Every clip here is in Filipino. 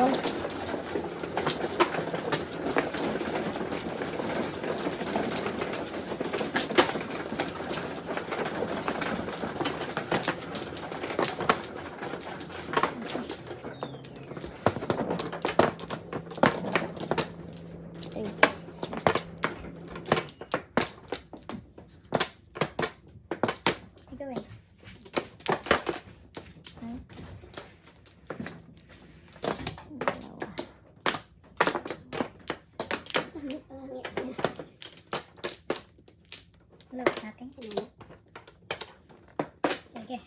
home. Lawak natin. Sige.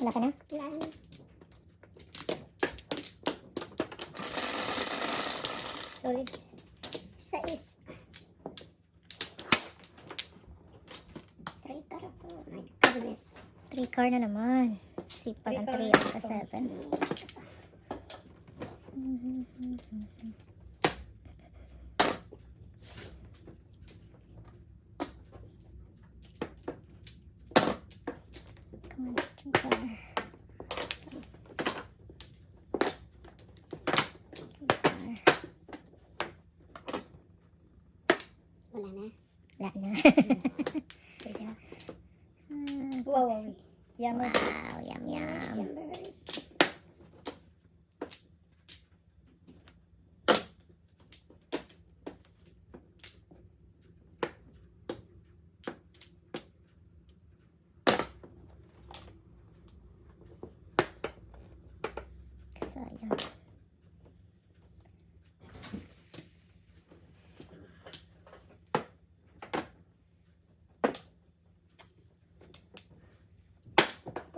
Wala ka na? Wala na. Solid. 6. 3 car po. My goodness. 3 car na naman. Sipag ang 3 at 7. Wala na. Wala na. Wow. Yum. Wow, yum yum. Sayang.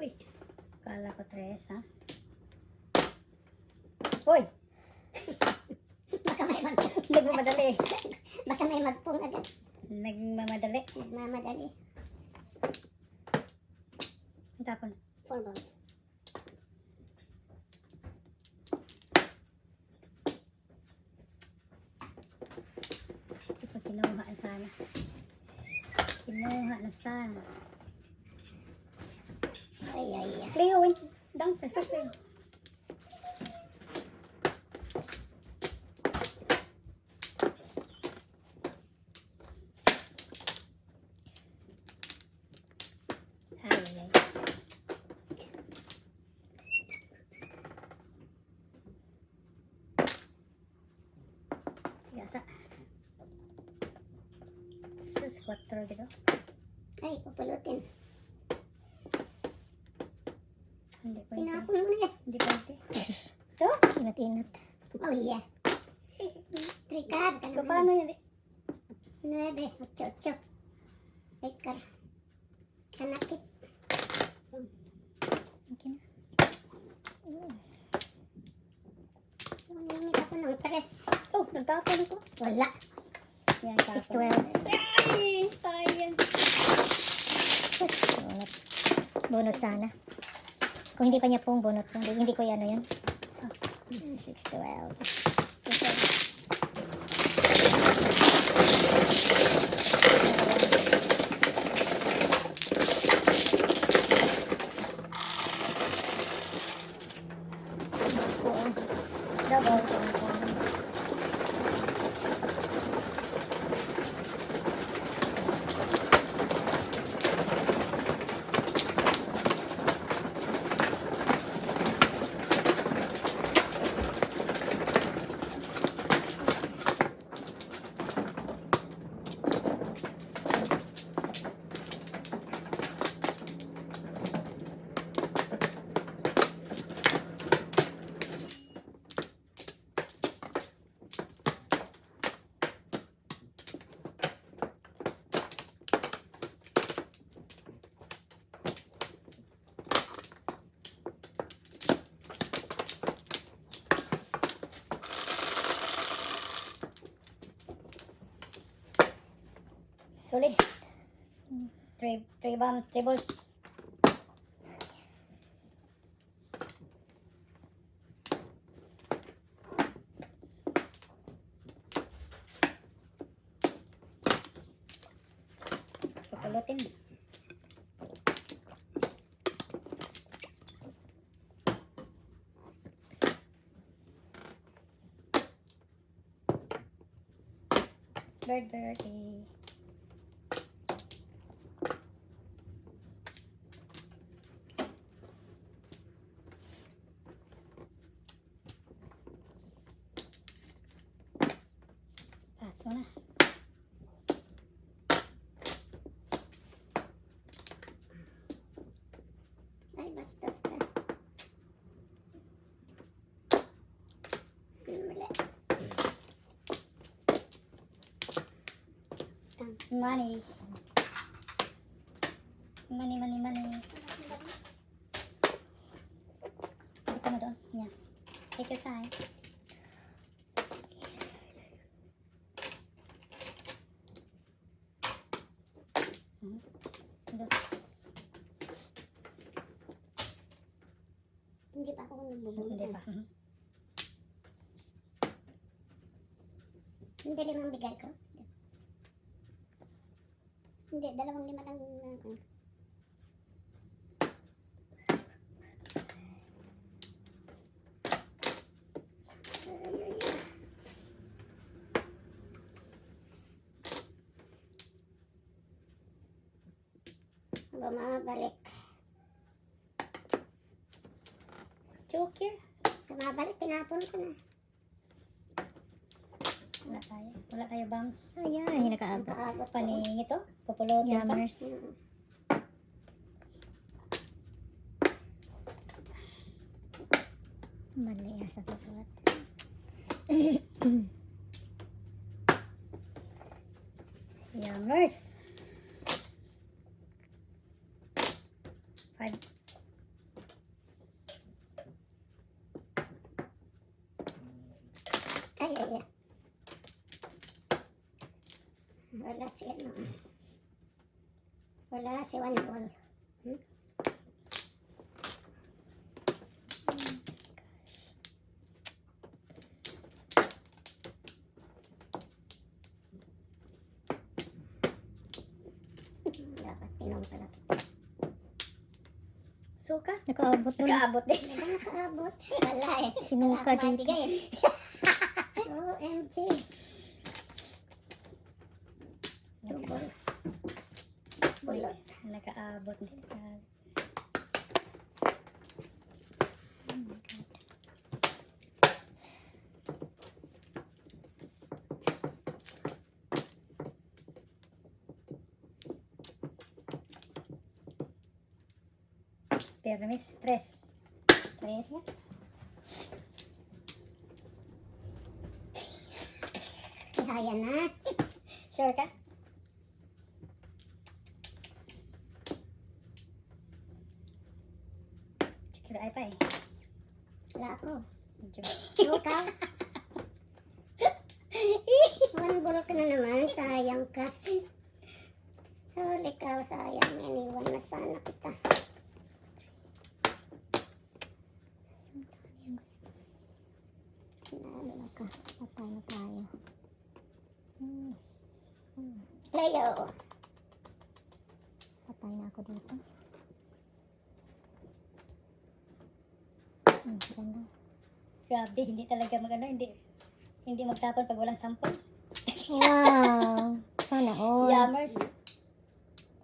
Uy, kala ko 3, ha? Uy! Baka may nagmamadali. Baka may magpong agad. Nagmamadali. Nagmamadali. Ang tapon. 4 balls. Ito, kinuha na sana. Kinuha na sana. Ay. Cleo went downstairs. Cleo. Ay. Biasa. Sus, 4 gitu. Ay, papulutin. Hindi pwede. Tinapon mo na eh. Hindi pwede. Ito? Inat-inat. Oh yeah. 3 card. Paano yan? 9, 8, 8 card. Kanakit. Okay na. Nanginit ako ng 3. Oh, nagtapon ako. Wala. 6-12. Ay, science. Bunot sana. Kung hindi pa niya pong bunot, hindi ko yan yan. 6-12. Double. Solid. Three balls. Papulutin. birthday. Paso na. Ay, bastos ka. Mali. Money. Money, money, money. Dito mo doon. Yan. Take your time. Hindi pa ako nagbubuo. Hindi pa. Hindi, 5 bigay ko. Hindi, 2 5 lang. Bumabalik. Joker. Bumabalik, tinapon ko na. Wala tayo bombs. Ayan, hindi nakaabot. Paning ito, pupulot. Yammers. Mali sa pupulot. Yammers. 5. Ay. Wala si ano. Wala si one ball. Dapat pinom pala. Suka, nakaabot doon. Nakaabot din. Nakaabot. Wala eh. Sinuka dito. dito. OMG. Balls. Bulot. Nakaabot din. Permis 3. 3 nga. Kaya na. Sure ka? Kira ay pa eh. Wala ako. Ikaw? Bulok ka na naman. Sayang ka. Huli ka. Sayang. Iniwan na sana kita. Nalo ka. Patay na tayo. Layo. Patay na ako dito. Ganda. Grabe, hindi talaga magano, hindi magtapon pag walang sampol. Wow. Sana all. Yammers.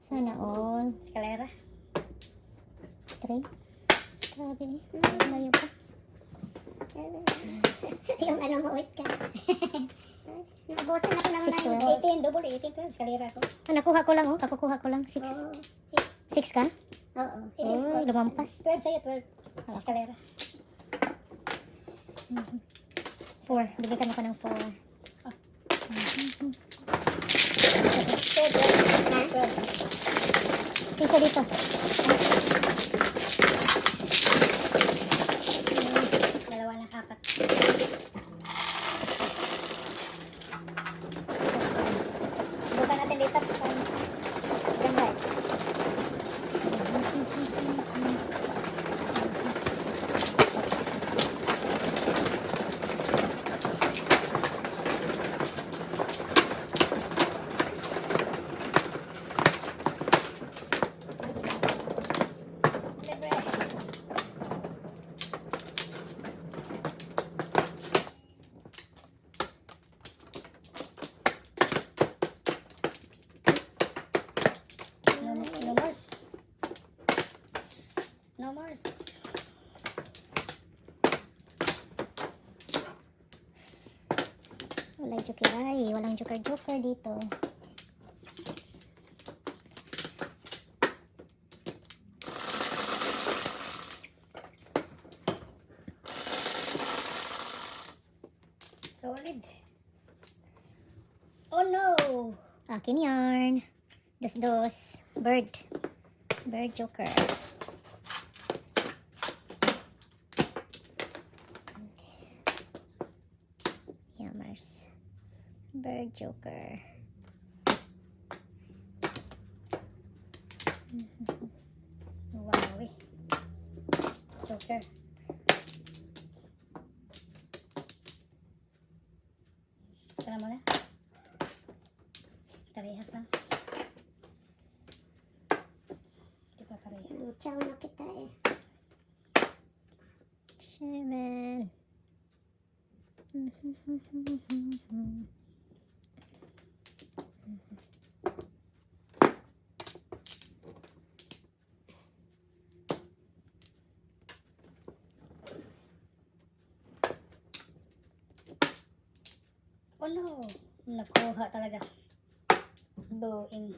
Sana all. Escalera. 3. Grabe. Layo pa. Yung ano mo, wait ka. Nabusan ako lang na 18, double 18 ko, escalera ko. Nakuha ko lang, oh. Kakukuha ko lang. 6. Oo. 6 ka? Oo. Oh, lumampas. 12 sa'yo, 12. Escalera. 4. Bigyan ko ng 4. 12. Isa dito. Dalawa na 4. Bukan natin dito. Ganda eh. Mars. Walang jokeray. Walang joker-joker dito. Solid. Oh no! Akin yarn. Dos-dos. Bird. Bird joker. Yammers. Bird joker. Wow eh. Joker. Tara mo na. Parehas lang. Di ba parehas? Luchaw na kita eh. 7. Oh no! Nakuha talaga. Buing.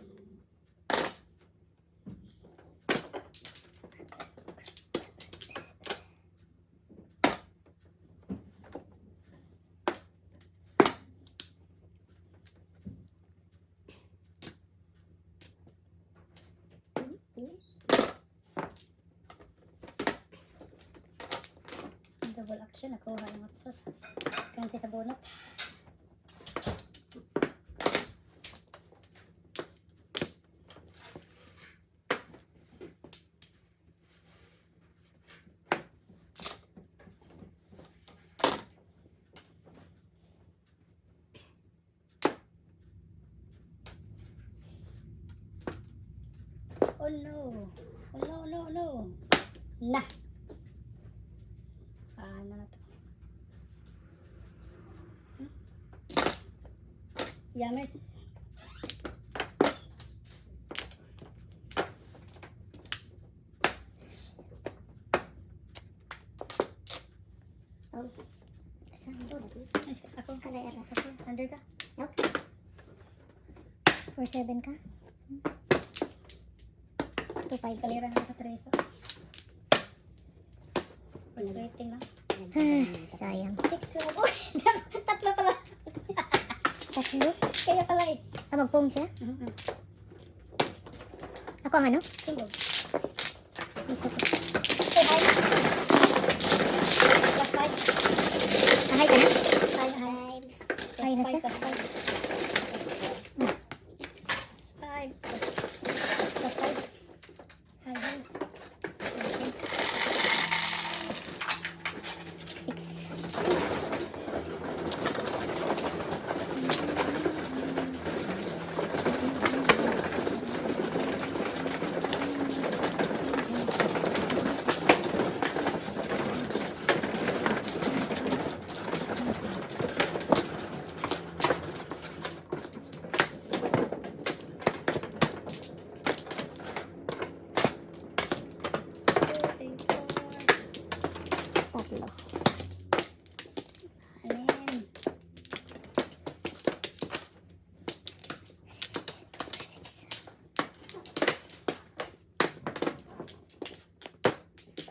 Double action. Nakuha ng otsos. Kansi sa bunot. Oh no! Oh no, no, no! Na! Paano na to? Yammers. Oh, Saan? Ako. escalera. Ako. Under ka? Okay. 4-7 ka? 2-5. Kalira na sa Teresa. Frustrating lang. Sayang. 6 ka mo. Tatlo pala. Tatlo? Kaya pala eh. Magpong siya? Ako ang ano? Single. Isa ko. Say hi. Plus 5. Ahay ka na? 5. Hi na siya? Plus 5. Plus 5. Plus 5. Hi, hi. 6. Tatlo. Ayan.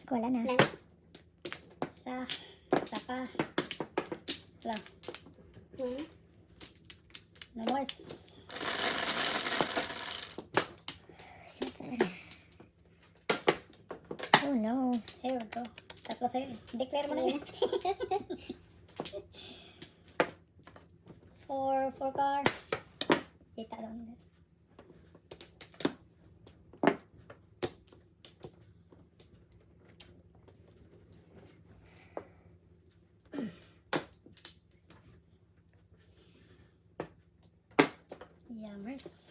Wala na. Lang. Sa pa. Lang. Nawas. 7. Oh no. Here we go. Tatlo sa'yo. Declare mo na yun. 4 car. Kita lang nila. Yammers.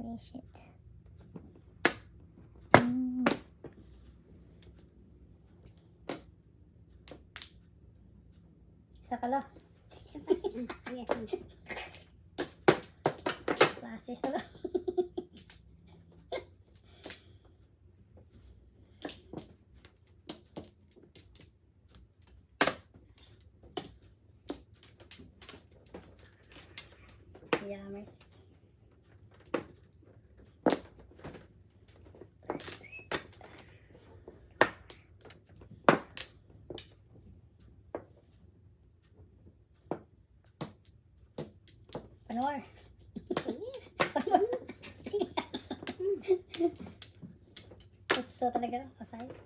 Finish it. Mm. Isa pala. Ayan. Classes na ba? Yammers. Panor. Panor. Utso talaga. Size.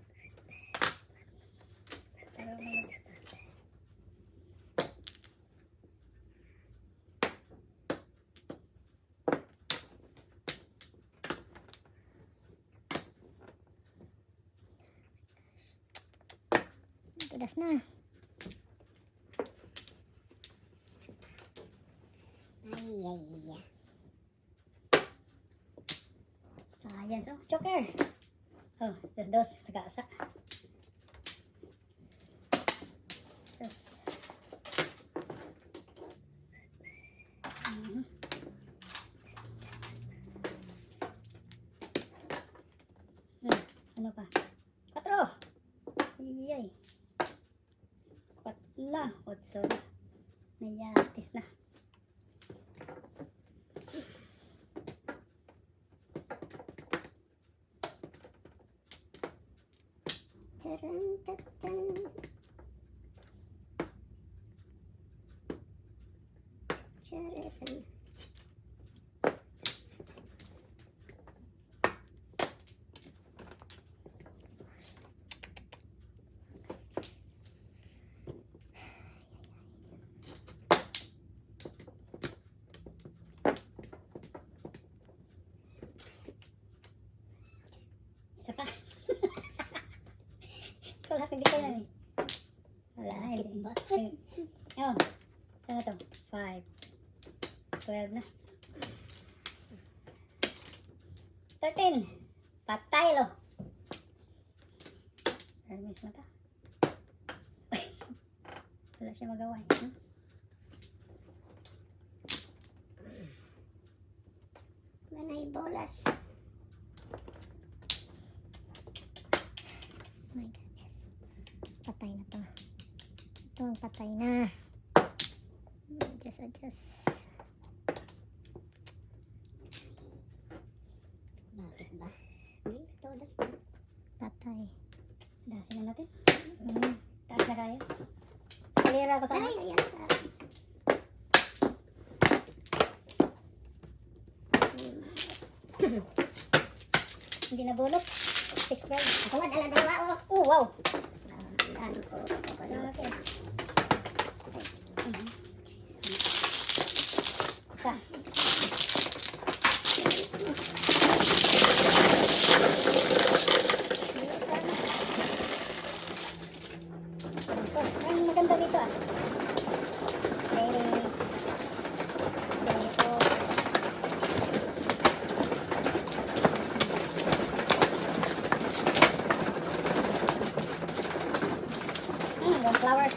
Pero Tudas na. Ay. science. Oh, choker. Oh, dos. Sagasa. Dos. Mhm. Ano pa? 4. Iyay. 4 na. 8 na. Nayatis na. Charantatan. Chararan. Isa pa. Ikaw lahat hindi ko yan eh. Wala, hindi. Oh, ano to? 5. 12 na. 13. Patay lo. Hermes mata. Wala siya magawa eh. Hmm? Manay bolas. My goodness. Patay na to. Ito ang patay na. Adjust. Bakit ba? Ay, todas na. Patay. Dasin na natin. Taas na kaya. Kalira ko sa Ay, ayan sa akin. Hindi na bulok. 6 12. Ako nga, dala-dalawa, oh. Oh, wow. Ano ko, Okay. Isa. Ang maganda dito ah. Steady. Steady po. One flower.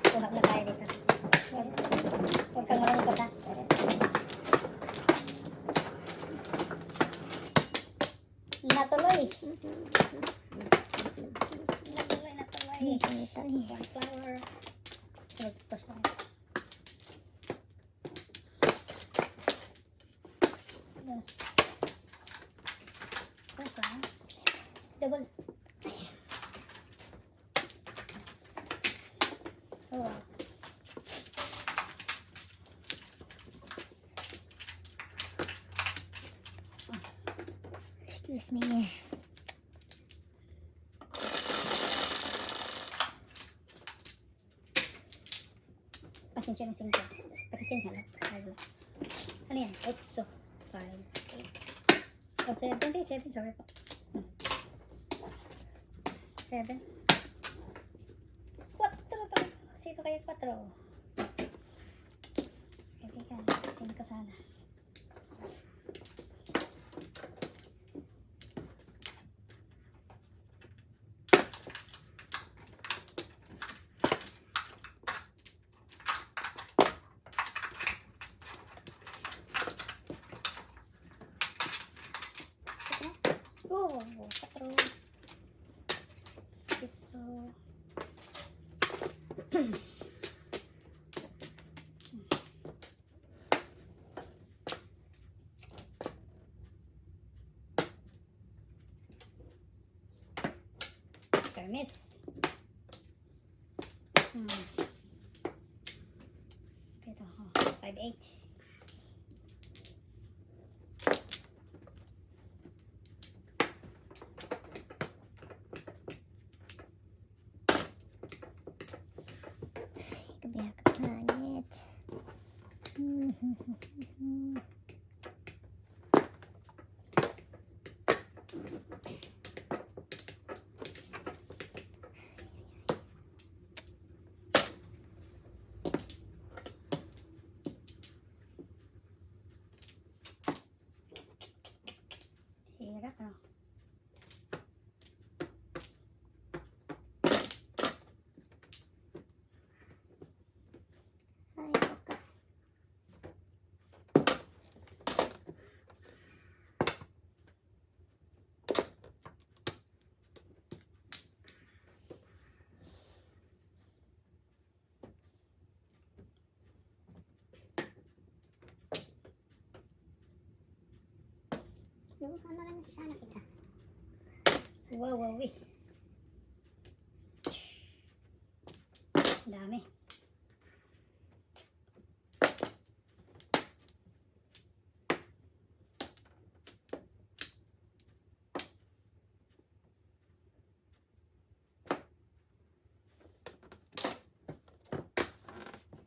Tuhak na tayo dito. Huwag kang malungkot ha. Natuloy. Natuloy. Ito eh. One flower. Tapos lang. Yes. Tapos lang. Double. Oh, wow. Excuse me. Pasensya ng 5. Pasensya na. Ano yan? 8, 5, 8. Oh, 7. Sorry po. 7. 4. Sino kaya 4? Teka, sino ka sana? Oh, 4. Piso. Kermes. Ito, 5-8. Kebiyak langit. Sira ka. Ay, buka. Luha na lang sana kita. Wow, wow, eh. Dami.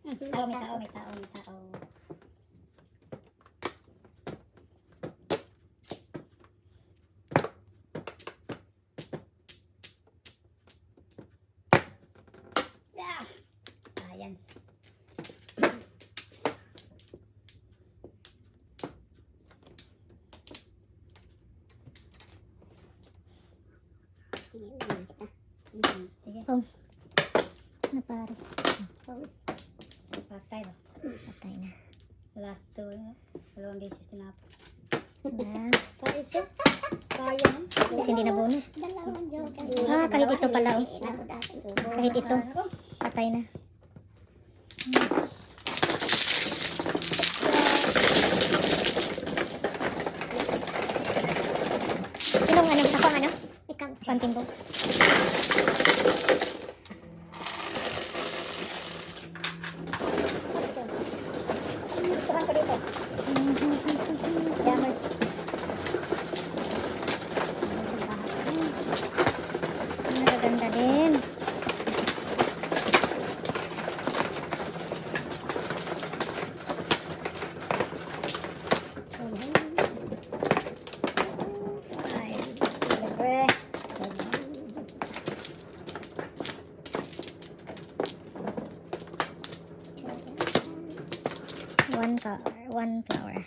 May tao, may tao, may tao, may tao. Yeah. Science. Sige, uwi na kita. Sige, Napares. patay ba? Patay na. Last 2, dalawang beses tinapos. Last. Sa iso? Sayang. Kasi hindi nabunot. Dalawang joker. Kahit ito pala, oh. Nato dati. Kahit ito. Patay na. Sinong ano? Ako ang ano? Ikaw. Konting po. Tuhan ko dito. Yamas. Nagaganda din. Libre. One flower.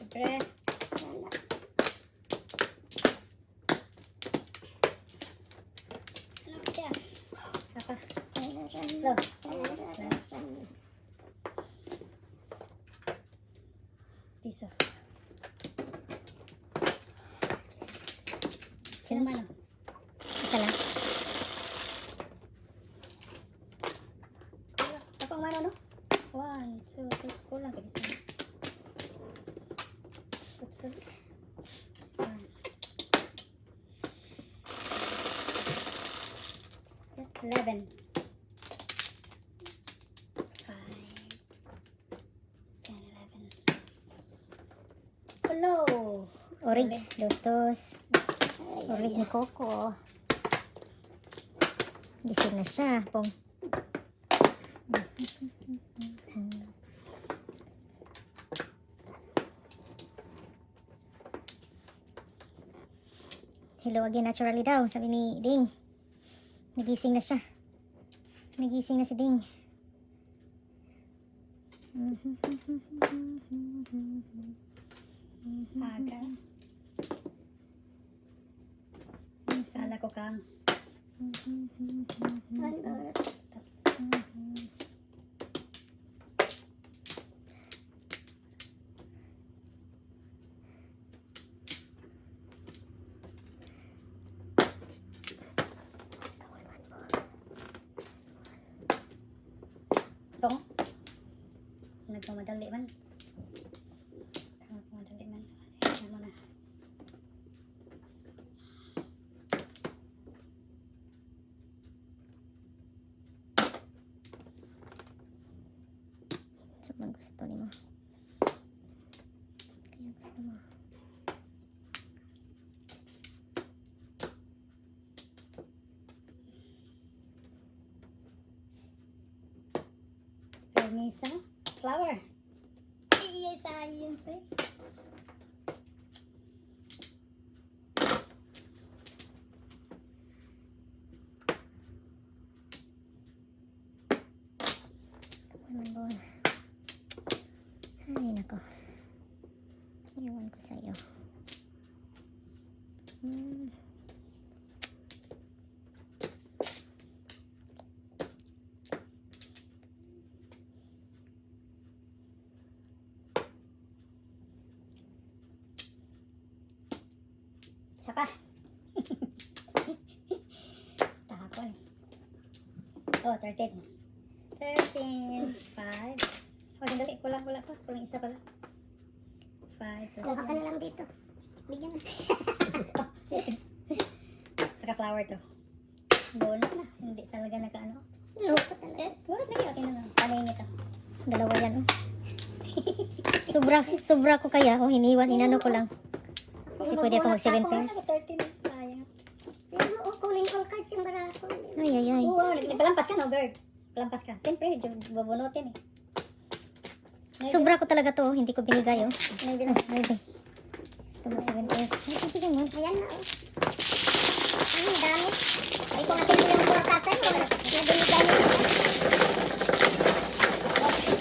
Libre. Ano ba siya? Saka. Lo. Piso. Sino man? Isa lang. Tapang mano, no? 1, 2, 3. Kulang ka isa. Buksan. 11. 5. 10, 11. Hello. Orig. Dos. Orig ni Coco. Gising na siya. Pong. Hello again naturally daw, sabi ni Ding. Nagising na siya. Nagising na si Ding. Aga. Kala ko kang. One more. Ito. Nagmamadali man. Nagmamadali man. Sige mo na. Sobrang gusto ni mo. Kaya gusto mo. Permisa. Flower. Yes, science eh. Lambon. Ay, nako. Iwan ko sa'yo. Saka. Tapon. Oh, 13. 13. 5. Oh, sandali. Kulang pa. Kulang isa pala. 5 Kuha ka plus na lang dito. Bigyan mo. Naka-flower to. Bonus na. Hindi talaga naka-ano. Loko talaga. Bonus lagi. Okay na lang. Panayin ito. Dalawa yan, oh. Sobra ko kaya. Oh, hiniwan. Inano ko lang. Kasi pwede ako mag 7 pairs. 13. Sayang. Yan mo, calling all cards yung barako. Ay, ay, ay. Oo, nagpalampas ka, no, girl? Palampas ka. Siyempre, babunutin eh. Sobra ko talaga to. Hindi ko binigay, oh. Maybe Ay, baby. Gusto mo 7 pairs. Ay, sige mo. Ayan na, oh. Ano, dami. Ay, kung natin yung portasan mo, nabinigay mo.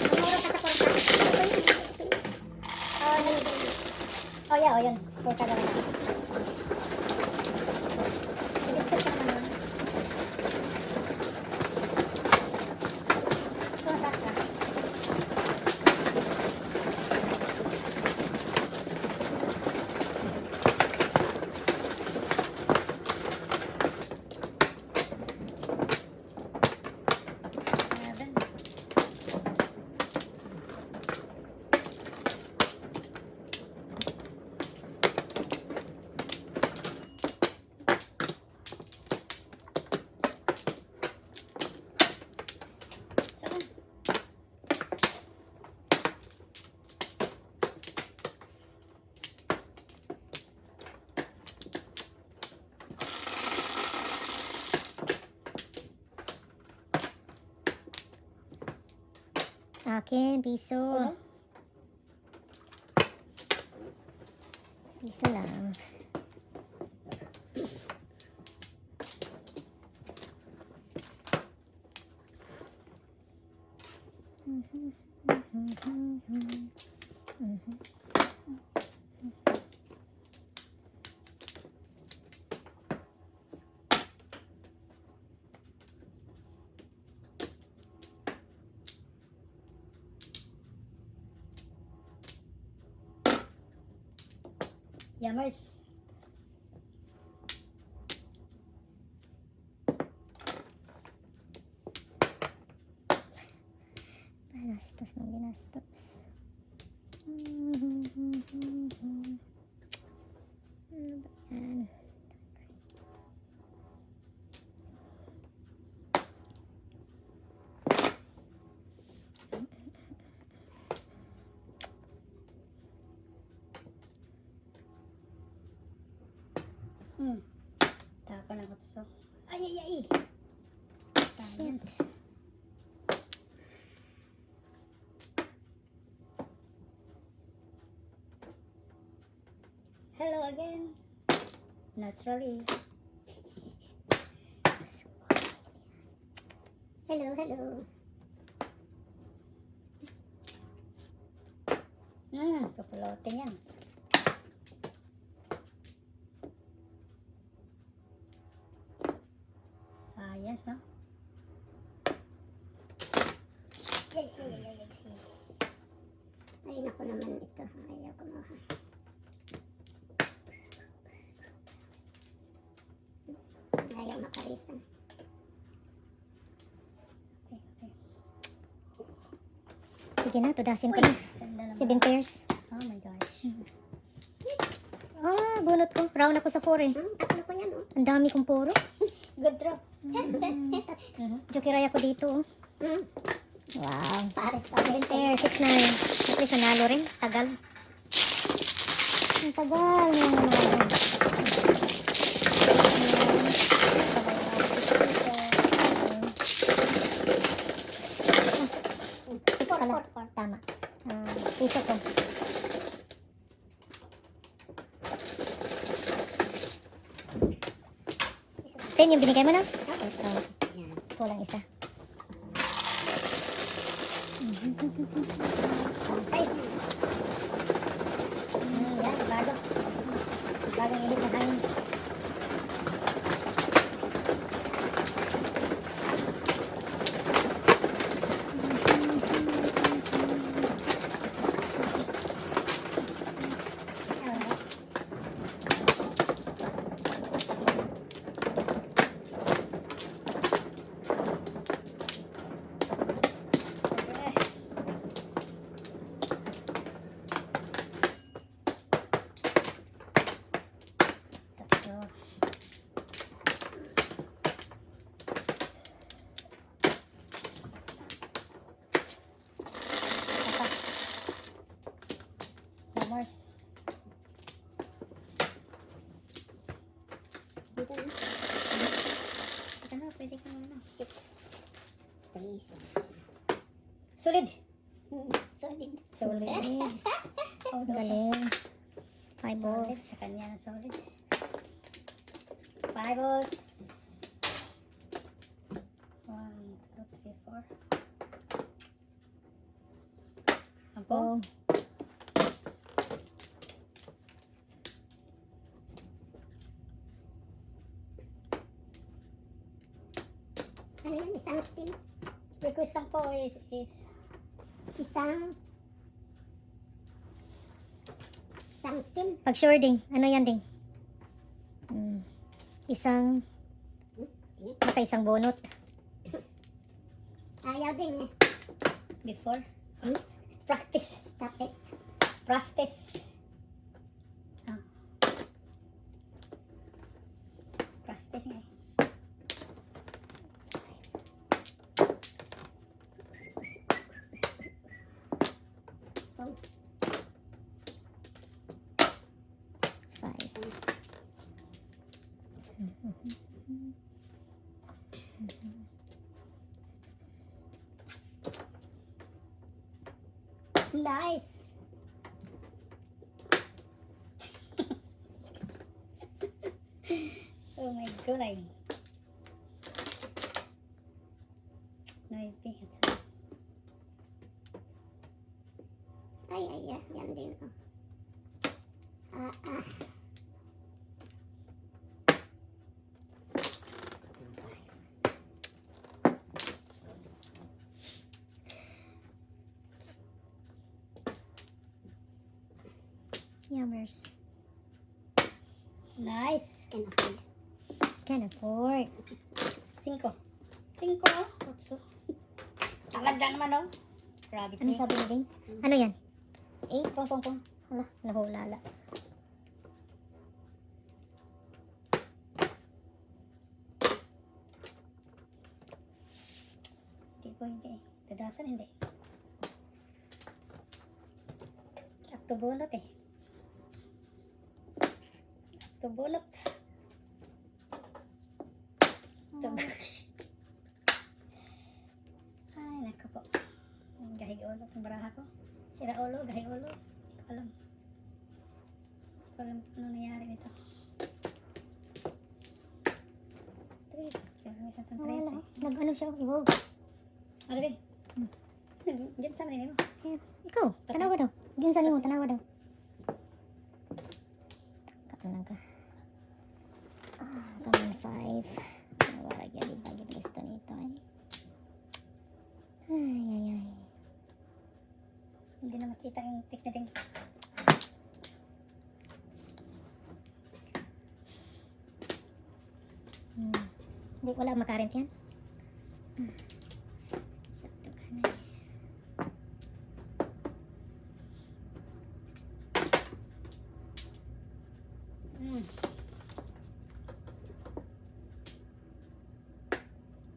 Tumuro ka sa portasan. Oh, yeah, oh, yan. Porta na lang. Sige, put ka naman. Porta ka. Seven. Seven. Akin, piso. Ano? Piso lang. Yummers. Binastos ng binastos. Ano ba yan? Tapon ang utso. Ay, ay, ay. Science. Hello again. Naturally. Hello, hello. Kapulutin yan. Science, no? Ay, naku naman ito. Ayaw kumuha. Ayaw makarisan. Okay. Sige na, tudasin ko na. Ganda naman. 7 pairs. Oh my gosh. Ah, bunot ko. Round ako sa 4 eh. Tatlo ko yan, oh. Ang dami kong puro. Good throw. Jokiraya ko dito oh. Hmm. Wow. Pares. 7 pairs, 6 na rin. Siyempre, nanalo rin. Tagal. Ang tagal. Yung mga Six pala. Tama. Piso ko. Ten yung binigay mo na? Ito. Walang isa. Yan, bago. Bagong init na hangin. Mars. Dito na. Ito na, pwede ka na. 6 pesos. Solid. Solid. Solid. Oh, Galing. 5 Solid. balls. Sa kanya na solid. 5 balls. 1, 2, 3, 4. Ampo. Oh. Ano yan? Isang steam. Request lang po is Isang steam. Pag sure ding. Ano yan ding? Isang baka isang bunot. Ayaw din eh. before. Practice. Stop it. Practice. Ah. Practice nga eh. Oh. 5. Nice. Oh my god. No, I think it's Ay, yan din. Oh. Yummers. nice. Can afford. Can afford. 5. 5, oh. Otso. Talaga naman, oh. Grabe. Ano sabi ni Ding? Ano yan? 8, pong. Hala, nahulala. Hindi po hindi. Tadasan hindi. Aktubulot eh. Aktubulot. Ay, nako po. Ang gahig ulo ng baraha ko. Sira ulo, gahig ulo. Hindi ko alam. Hindi ko alam ano nangyari nito. 3. Kaya may isang 3 eh. Nag-ano siya? Evolve. Ano din? Diyan sa manila mo. Ikaw, tanawa daw. Yun sa nimo tanawa daw. Kanang ka. Kaman 5. Wala gyud bagi gusto nito ay. Ay. Hindi na makita yung technique. Hindi wala makarent yan. Sakto ka na.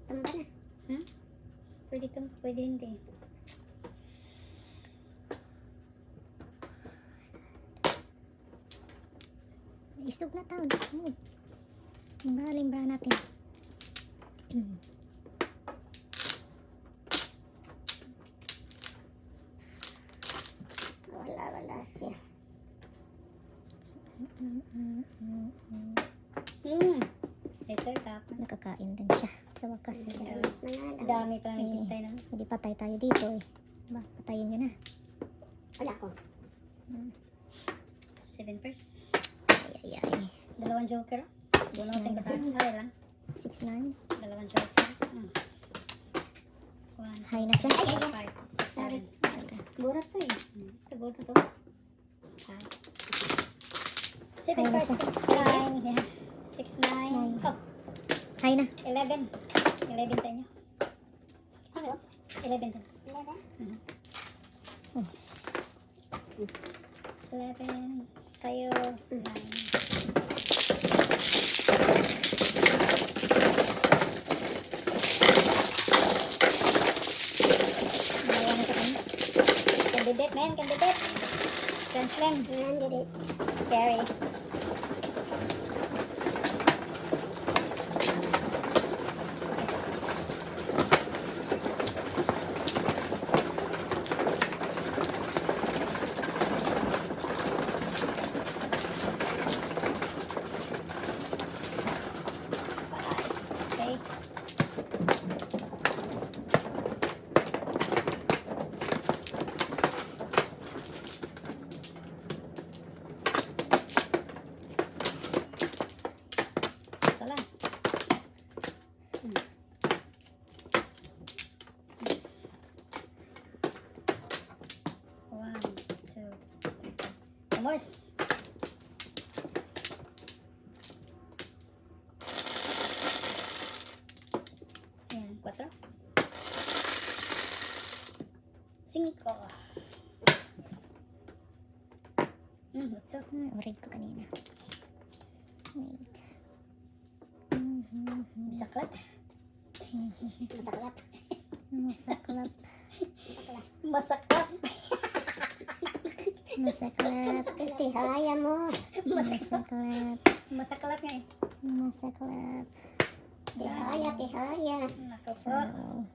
Tamba na. Pwede ito, pwede hindi. Istog na taon. Limbra natin. Wala siya. Ito tapon. Nakakain din siya sa wakas. Mas na nga lang. Dami pa lang hintay na. Hindi patay tayo dito eh. Ba, patayin nyo na. Wala ko. 7 first. Ay. Dalawang joker. Bunutin ko sa akin. Hali lang. 6-9. Dalawang joker. 1, High na siya. 5, 6, Sorry. 7. Burat to eh. Ito burat to. 7 High na first, siya. 6, 9. Yeah. 6, 9. Oh, High na. 11. 11 sa inyo. Ano? 11 din. 11 sa'yo. 9. Candidate, man. Candidate. Translate. Candidate. Carry. Okay. Sala. One, two, three. More. Ayan, 4. 5. What's up? Orig ko kanina. Wait. Masaklat. Masaklat. Masaklap. Masaklat. Masaklap. Tihaya mo. Masaklap. Masaklat nga eh. Masaklap. Tihaya. Nako So, po.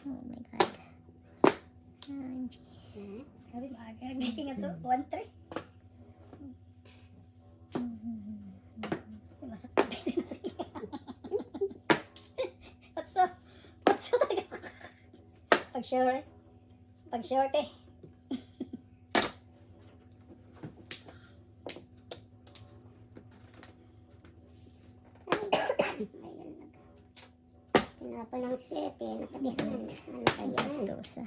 oh my God. OMG. Sabi, maaga. Nagdating nga to. 1-3. Masaklat din sa inyo. What's up talaga? Pag-short eh. Tinapa ng 7. Natabihan. Ano ba yan? Gusto.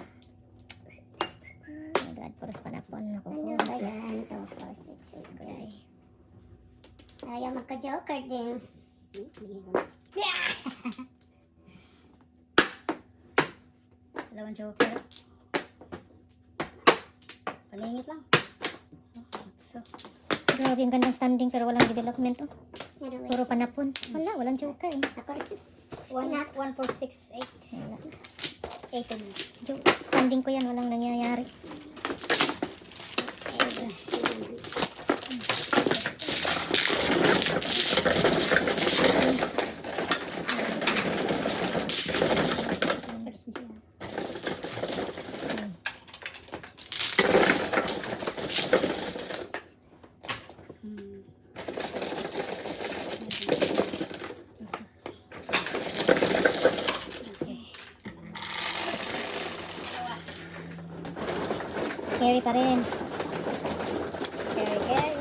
Oh my God, puros panapon. Ano ba yan? 2, 4, 6, 8, 9. Ayaw magka-joker din. Dalawang joker. Palingit lang. So, Grabe yung gandang standing pero walang development oh. Anyway. Puro panapon. Walang joker eh. Ako rin. 1, 4, 6, 8. Wala. 8 Standing ko yan, walang nangyayari. Carry pa rin. Carry, carry.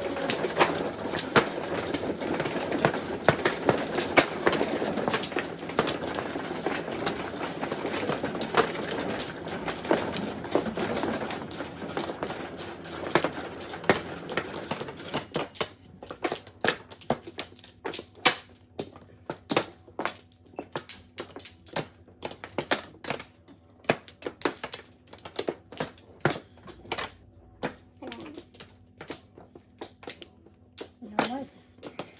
Nomors.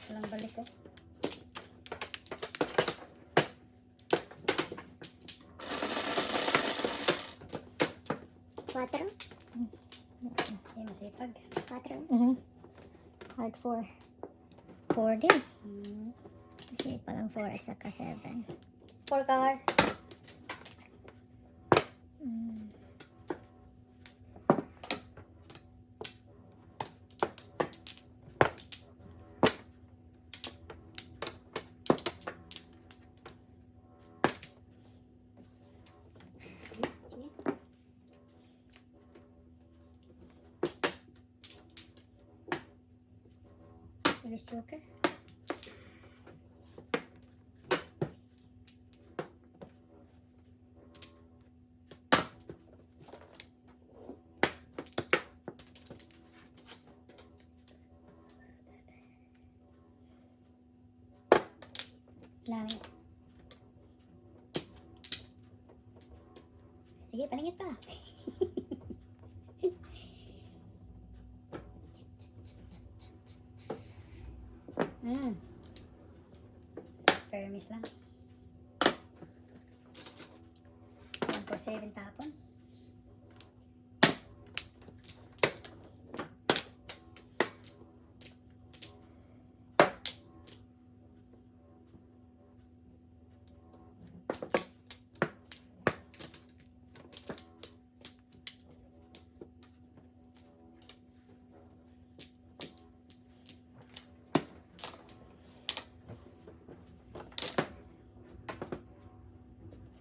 Walang balik ko. Quatro. Ay, masipag. Quatro. Hard 4. 4 din. Hmm. Kasi palang 4 at saka 7. 4 card. Release joker. Langit. Sige, paningit pa. Permis lang. 147 tapon.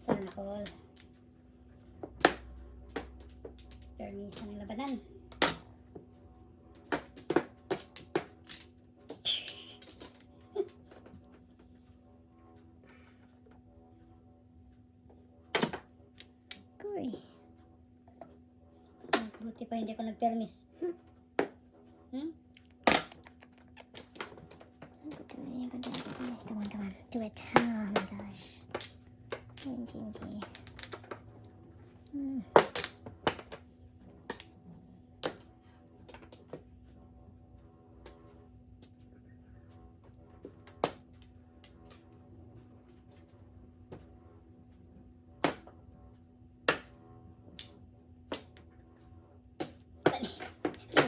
Sana all. Permis ng labanan. Uy. Buti pa hindi ako nag-permis. Come on, come on. Do it. Oh my gosh. Gingy.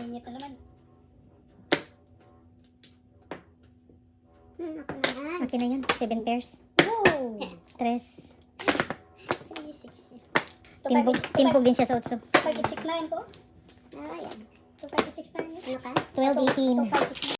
Init na naman. Ako naman. Okay na yun. 7 pairs. Woo! 3. 2, 5, Timbog din siya sa 8. 5, 6, 9 ko. Ayan. 2, 5, 6, 9. Ano ka? 12, 18. 2, 5, 6,